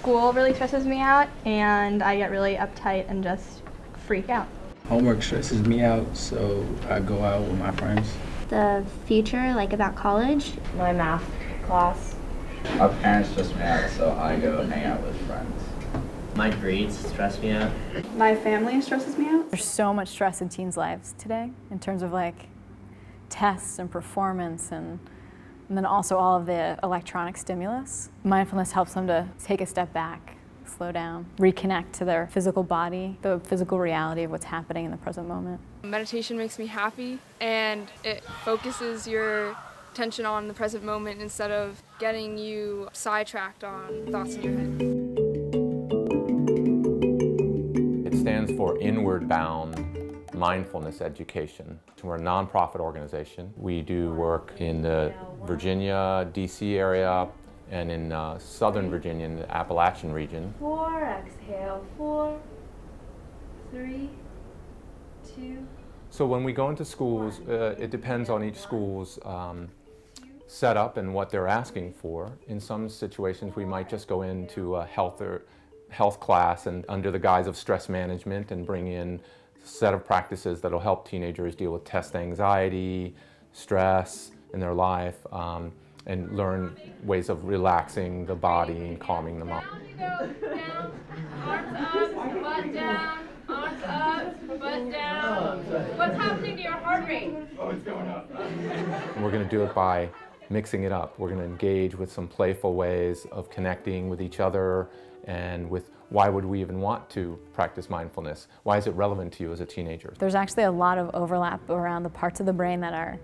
School really stresses me out, and I get really uptight and just freak out. Homework stresses me out, so I go out with my friends. The future, like about college. My math class. My parents stress me out, so I go hang out with friends. My grades stress me out. My family stresses me out. There's so much stress in teens' lives today in terms of like tests and performance and then also all of the electronic stimulus. Mindfulness helps them to take a step back, slow down, reconnect to their physical body, the physical reality of what's happening in the present moment. Meditation makes me happy, and it focuses your attention on the present moment instead of getting you sidetracked on thoughts in your head. It stands for Inward Bound Mindfulness Education. We're a nonprofit organization. We do work in the Virginia, DC area, and in Southern Virginia, in the Appalachian region. 4, exhale, 4, 3, 2. So when we go into schools, it depends on each school's setup and what they're asking for. In some situations, we might just go into a health class and under the guise of stress management and bring in a set of practices that will help teenagers deal with test anxiety, stress in their life, and learn ways of relaxing the body and calming them up. Down, arms up, butt down, arms up, butt down. What's happening to your heart rate? Oh, it's going up. We're going to do it by mixing it up. We're going to engage with some playful ways of connecting with each other and with why would we even want to practice mindfulness? Why is it relevant to you as a teenager? There's actually a lot of overlap around the parts of the brain that are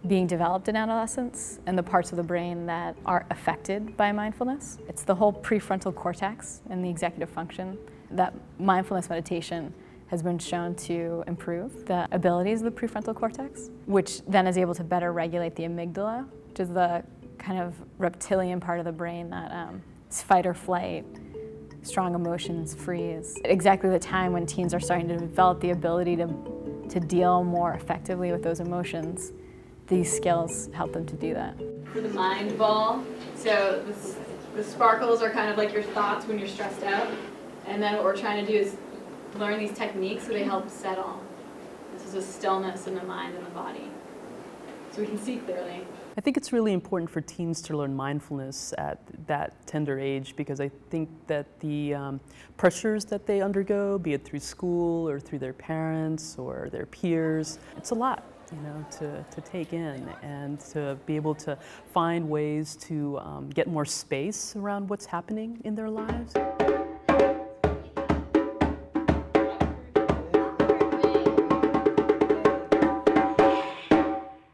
being developed in adolescence and the parts of the brain that are affected by mindfulness. It's the whole prefrontal cortex and the executive function that mindfulness meditation has been shown to improve the abilities of the prefrontal cortex, which then is able to better regulate the amygdala, which is the kind of reptilian part of the brain that is fight or flight, strong emotions, freeze. Exactly the time when teens are starting to develop the ability to deal more effectively with those emotions. These skills help them to do that. For the mind ball, so the sparkles are kind of like your thoughts when you're stressed out. And then what we're trying to do is learn these techniques so they help settle. This is a stillness in the mind and the body, so we can see clearly. I think it's really important for teens to learn mindfulness at that tender age because I think that the pressures that they undergo, be it through school or through their parents or their peers, it's a lot, you know, to take in and to be able to find ways to get more space around what's happening in their lives.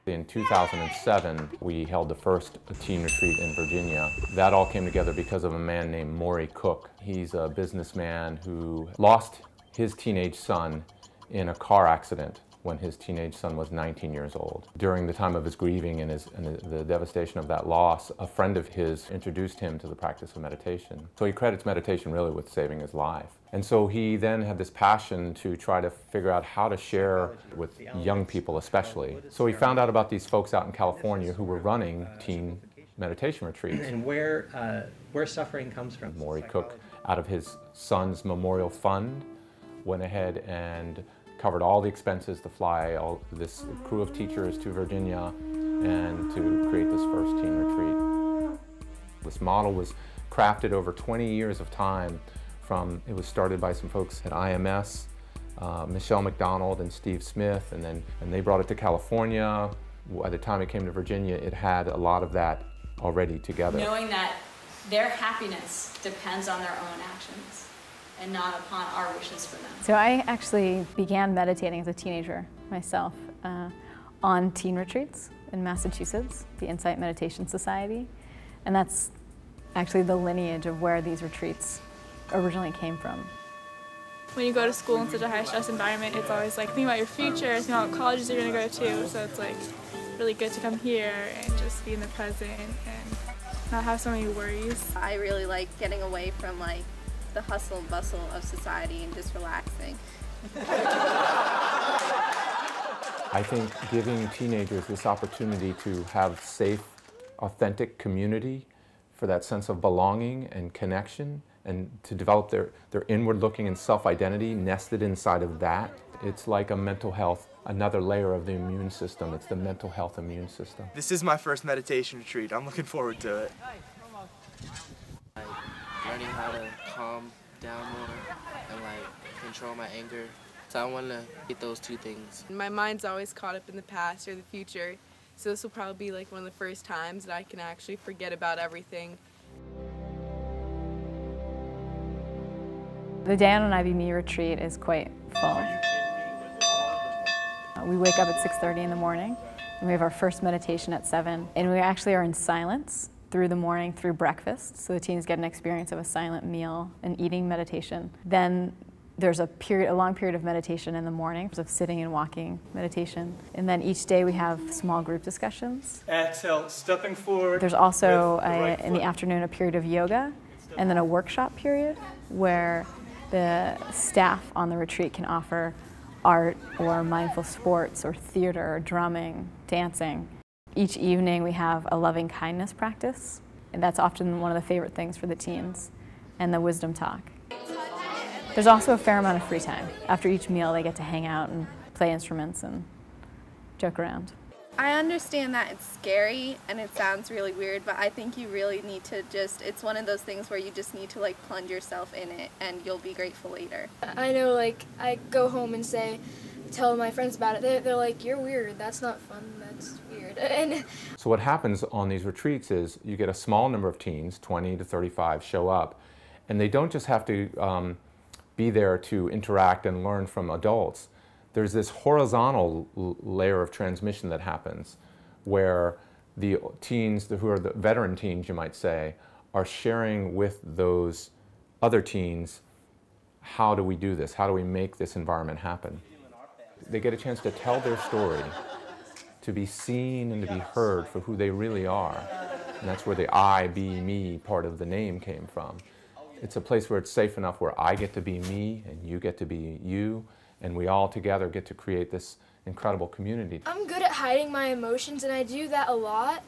In 2007, we held the first teen retreat in Virginia. That all came together because of a man named Maury Cook. He's a businessman who lost his teenage son in a car accident when his teenage son was 19 years old. During the time of his grieving and the devastation of that loss, a friend of his introduced him to the practice of meditation. So he credits meditation really with saving his life. And so he then had this passion to try to figure out how to share with young people especially. So he found out about these folks out in California who were running teen meditation retreats. And where suffering comes from. Maury Cook, out of his son's memorial fund, went ahead and covered all the expenses to fly this crew of teachers to Virginia and to create this first teen retreat. This model was crafted over 20 years of time. It was started by some folks at IMS, Michelle McDonald and Steve Smith, and they brought it to California. By the time it came to Virginia, it had a lot of that already together. Knowing that their happiness depends on their own actions and not upon our wishes for them. So I actually began meditating as a teenager myself on teen retreats in Massachusetts, the Insight Meditation Society, and that's actually the lineage of where these retreats originally came from. When you go to school in such a high stress environment, it's always like think about your future, think about what colleges you're going to go to, so it's like really good to come here and just be in the present and not have so many worries. I really like getting away from like the hustle and bustle of society and just relaxing. I think giving teenagers this opportunity to have safe, authentic community for that sense of belonging and connection and to develop their inward looking and self-identity nested inside of that. It's like a mental health, another layer of the immune system. It's the mental health immune system. This is my first meditation retreat. I'm looking forward to it. Learning how to calm down more and control my anger. So I want to get those two things. My mind's always caught up in the past or the future, so this will probably be one of the first times that I can actually forget about everything. The day on an iBme retreat is quite full. We wake up at 6:30 in the morning, and we have our first meditation at 7, and we actually are in silence through the morning, through breakfast, so the teens get an experience of a silent meal and eating meditation. Then there's a long period of meditation in the morning, of sitting and walking meditation. And then each day we have small group discussions. Exhale, stepping forward. There's also, in the afternoon, a period of yoga, and then a workshop period where the staff on the retreat can offer art or mindful sports or theater or drumming, dancing. Each evening we have a loving kindness practice, and that's often one of the favorite things for the teens, and the wisdom talk. There's also a fair amount of free time. After each meal they get to hang out and play instruments and joke around. I understand that it's scary and it sounds really weird, but I think you really need to it's one of those things where you just need to plunge yourself in it and you'll be grateful later. I know I go home and tell my friends about it. They're like, you're weird, that's not fun, that's weird. So what happens on these retreats is you get a small number of teens, 20 to 35, show up, and they don't just have to be there to interact and learn from adults. There's this horizontal layer of transmission that happens where the teens, who are the veteran teens you might say, are sharing with those other teens, how do we do this? How do we make this environment happen? They get a chance to tell their story, to be seen and to be heard for who they really are. And that's where the iBme part of the name came from. It's a place where it's safe enough where I get to be me and you get to be you, and we all together get to create this incredible community. I'm good at hiding my emotions, and I do that a lot,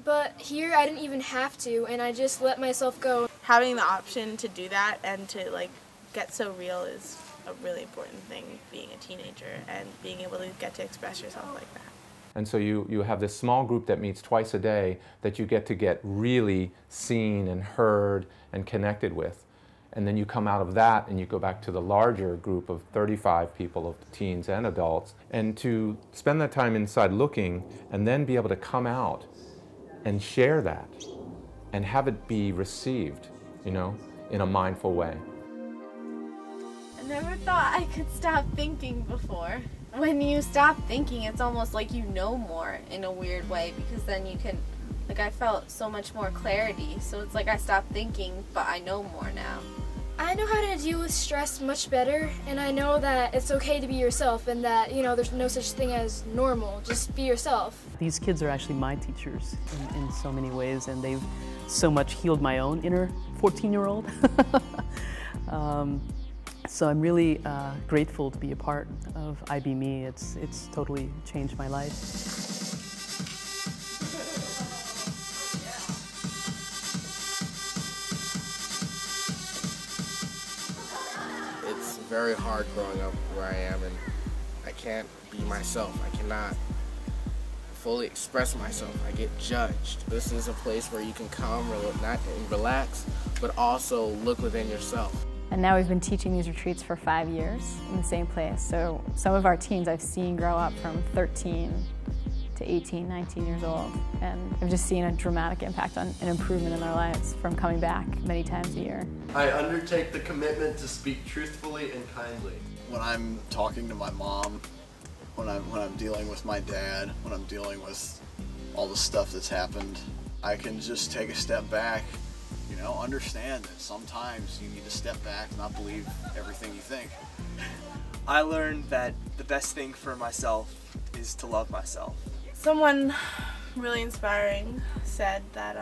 but here I didn't even have to, and I just let myself go. Having the option to do that and to get so real is a really important thing, being a teenager and being able to get to express yourself like that. And so you have this small group that meets twice a day that you get really seen and heard and connected with. And then you come out of that and you go back to the larger group of 35 people, of teens and adults, and to spend that time inside looking and then be able to come out and share that and have it be received, in a mindful way. I never thought I could stop thinking before. When you stop thinking, it's almost like you know more in a weird way, because then you can, I felt so much more clarity. So it's like I stopped thinking, but I know more now. I know how to deal with stress much better, and I know that it's okay to be yourself, and that, there's no such thing as normal. Just be yourself. These kids are actually my teachers in so many ways, and they've so much healed my own inner 14-year-old. So I'm really grateful to be a part of iBme. It's totally changed my life. It's very hard growing up where I am, and I can't be myself. I cannot fully express myself. I get judged. This is a place where you can come, not relax, but also look within yourself. And now we've been teaching these retreats for 5 years in the same place. So some of our teens I've seen grow up from 13 to 18, 19 years old. And I've just seen a dramatic impact on an improvement in their lives from coming back many times a year. I undertake the commitment to speak truthfully and kindly. When I'm talking to my mom, when I'm dealing with my dad, when I'm dealing with all the stuff that's happened, I can just take a step back. Understand that sometimes you need to step back, not believe everything you think. I learned that the best thing for myself is to love myself. Someone really inspiring said that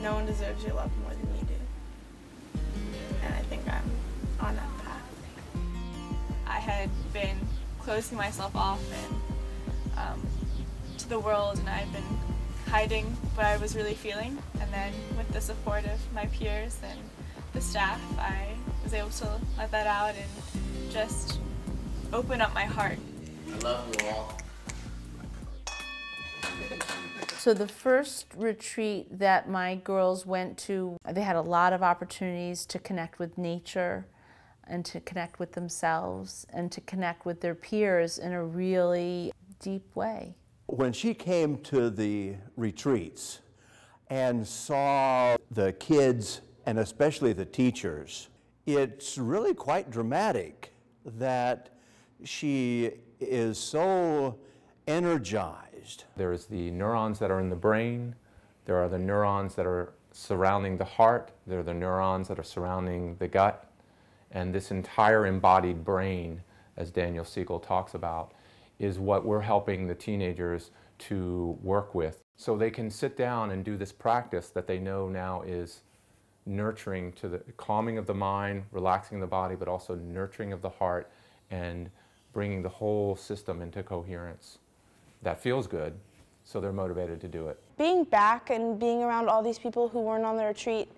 no one deserves your love more than you do. And I think I'm on that path. I had been closing myself off to the world, and I've been hiding what I was really feeling, and then with the support of my peers and the staff, I was able to let that out and just open up my heart. I love you all. So the first retreat that my girls went to, they had a lot of opportunities to connect with nature and to connect with themselves and to connect with their peers in a really deep way. When she came to the retreats and saw the kids and especially the teachers, it's really quite dramatic that she is so energized. There's the neurons that are in the brain, there are the neurons that are surrounding the heart, there are the neurons that are surrounding the gut, and this entire embodied brain, as Daniel Siegel talks about, is what we're helping the teenagers to work with. So they can sit down and do this practice that they know now is nurturing to the calming of the mind, relaxing the body, but also nurturing of the heart and bringing the whole system into coherence. That feels good, so they're motivated to do it. Being back and being around all these people who weren't on the retreat,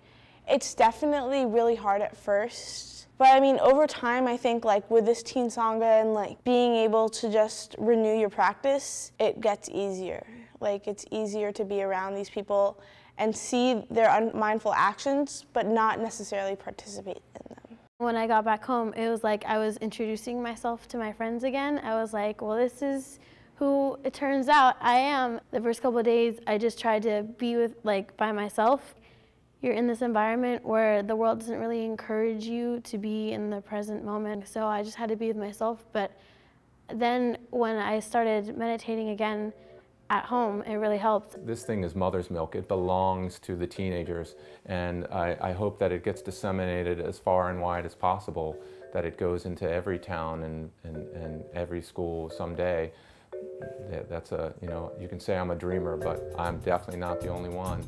it's definitely really hard at first. But I mean, over time, I think like with this Teen Sangha and like being able to just renew your practice, it gets easier. Like it's easier to be around these people and see their unmindful actions, but not necessarily participate in them. When I got back home, it was like I was introducing myself to my friends again. I was like, well, this is who it turns out I am. The first couple of days, I just tried to be by myself. You're in this environment where the world doesn't really encourage you to be in the present moment, so I just had to be with myself. But then when I started meditating again at home, it really helped. This thing is mother's milk. It belongs to the teenagers, and I hope that it gets disseminated as far and wide as possible, that it goes into every town and every school someday. That's you can say I'm a dreamer, but I'm definitely not the only one.